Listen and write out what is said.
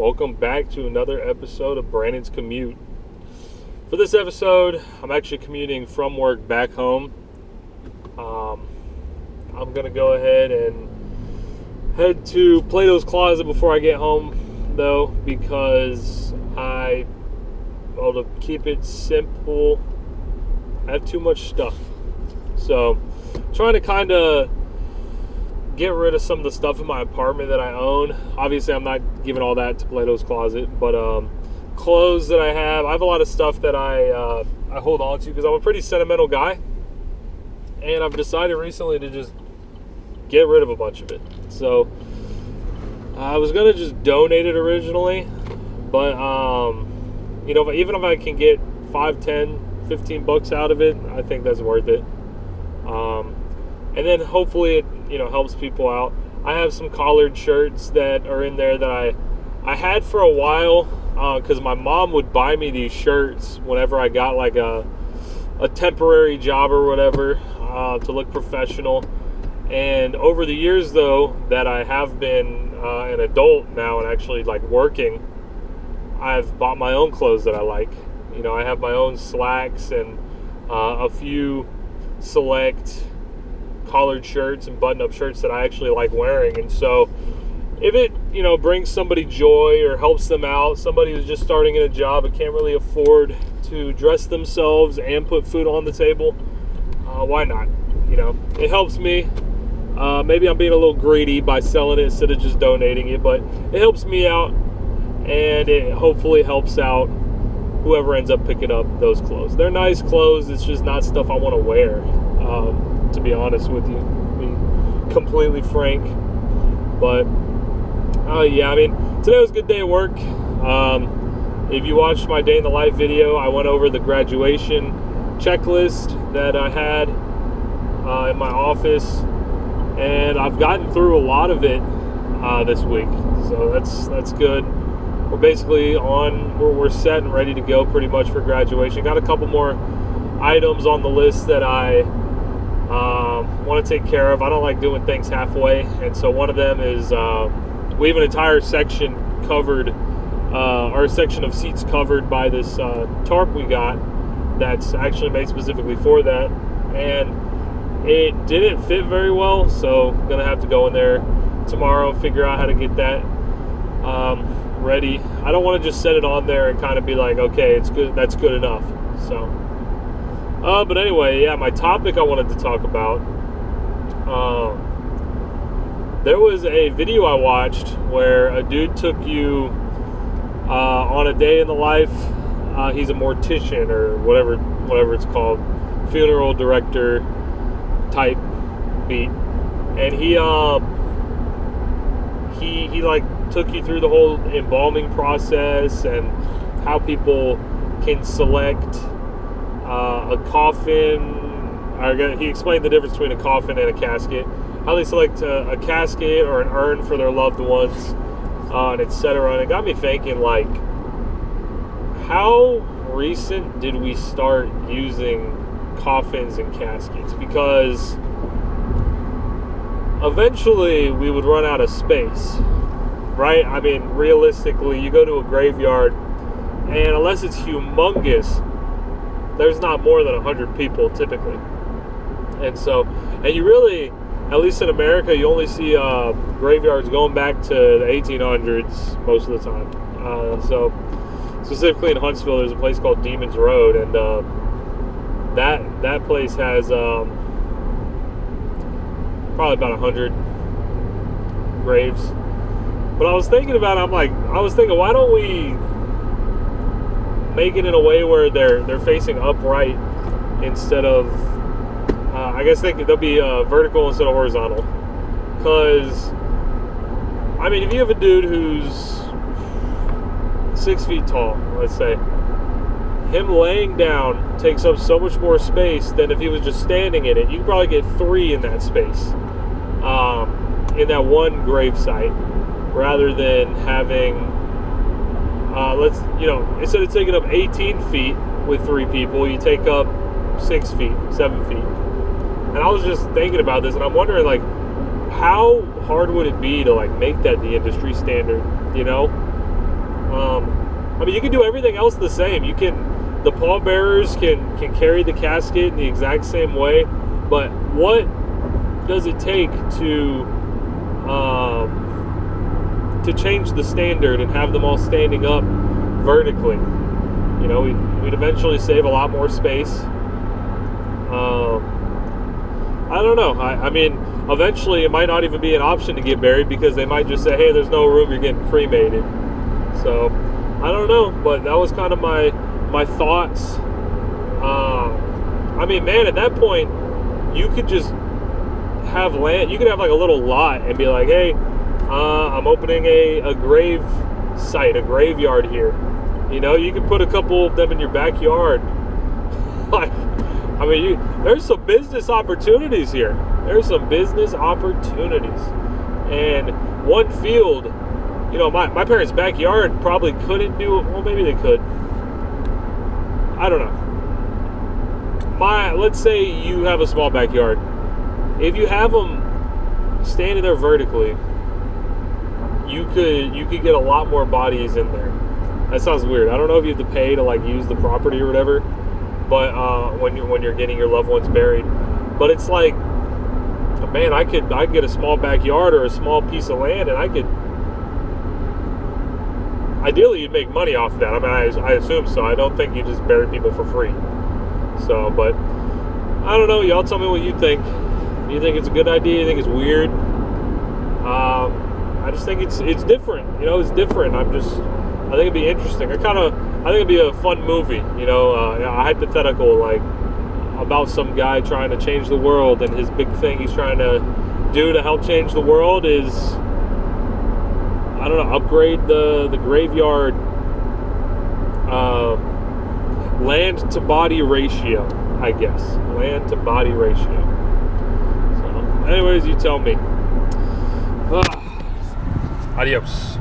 Welcome back to another episode of Brandon's Commute. For this episode, I'm actually commuting from work back home. I'm going to go ahead and head to Plato's Closet before I get home, though, because to keep it simple, I have too much stuff. So, trying to kind of get rid of some of the stuff in my apartment that I own. Obviously, I'm not giving all that to Plato's Closet, but clothes that I have a lot of stuff that I hold on to because I'm a pretty sentimental guy, and I've decided recently to just get rid of a bunch of it. So I was gonna just donate it originally, but even if I can get 5, 10, 15 bucks out of it, I think that's worth it. And then hopefully it helps people out. I have some collared shirts that are in there that I had for a while because my mom would buy me these shirts whenever I got like a temporary job or whatever to look professional. And over the years, though, that I have been an adult now and actually like working, I've bought my own clothes that I like. I have my own slacks and a few select collared shirts and button-up shirts that I actually like wearing. And so if it brings somebody joy or helps them out, somebody who's just starting in a job and can't really afford to dress themselves and put food on the table, why not? It helps me. Maybe I'm being a little greedy by selling it instead of just donating it, but it helps me out, and it hopefully helps out whoever ends up picking up those clothes. They're nice clothes. It's just not stuff I want to wear, to be honest with you, to be completely frank. But today was a good day at work. If you watched my day in the life video, I went over the graduation checklist that I had in my office, and I've gotten through a lot of it this week, so that's good. We're basically we're set and ready to go pretty much for graduation. Got a couple more items on the list that I want to take care of. I don't like doing things halfway, and so one of them is we have an entire section covered, our section of seats covered by this tarp we got that's actually made specifically for that, and it didn't fit very well, so I'm gonna have to go in there tomorrow and figure out how to get that ready. I don't want to just set it on there and kind of be like, okay, it's good, that's good enough. So but anyway, my topic I wanted to talk about, there was a video I watched where a dude took you on a day in the life. He's a mortician or whatever it's called, funeral director type beat, and he like took you through the whole embalming process and how people can select a coffin. He explained the difference between a coffin and a casket, how they select a casket or an urn for their loved ones, and etc. And it got me thinking, like, how recent did we start using coffins and caskets? Because eventually we would run out of space, right? I mean, realistically, you go to a graveyard, and unless it's humongous, there's not more than 100 people typically. And you really, at least in America, you only see graveyards going back to the 1800s most of the time. So specifically in Huntsville, there's a place called Demon's Road, and that place has probably about 100 graves. But I was thinking about it, why don't we make it in a way where they're facing upright instead of I guess they'll be vertical instead of horizontal. Because if you have a dude who's 6 feet tall, let's say, him laying down takes up so much more space than if he was just standing in it. You could probably get 3 in that space, in that one grave site, rather than having instead of taking up 18 feet with 3 people, you take up 6 feet, 7 feet. And I was just thinking about this, and I'm wondering, like, how hard would it be to, like, make that the industry standard, I mean, you can do everything else the same. The pallbearers can carry the casket in the exact same way, but what does it take to change the standard and have them all standing up vertically? You know, we'd eventually save a lot more space. I don't know. I mean, eventually it might not even be an option to get buried because they might just say, hey, there's no room, you're getting cremated. So, I don't know, but that was kind of my thoughts. I mean, man, at that point, you could just have land. You could have like a little lot and be like, hey, I'm opening a grave site, a graveyard here. You know, you can put a couple of them in your backyard. Like, I mean, there's some business opportunities here. There's some business opportunities. And one field, you know, my parents' backyard probably couldn't do it. Well, maybe they could. I don't know. Let's say you have a small backyard. If you have them standing there vertically, you could get a lot more bodies in there. That sounds weird. I don't know if you have to pay to like use the property or whatever, but when you're getting your loved ones buried, but it's like, man, I could get a small backyard or a small piece of land, and I could. Ideally, you'd make money off of that. I mean, I assume so. I don't think you just bury people for free. So, but I don't know. Y'all tell me what you think. Do you think it's a good idea? You think it's weird? I just think it's different. You know, it's different. I think it'd be interesting. I think it'd be a fun movie. You know, a hypothetical like about some guy trying to change the world, and his big thing he's trying to do to help change the world is, I don't know, upgrade the graveyard land to body ratio, I guess. Land to body ratio. So, anyways, you tell me. Adios.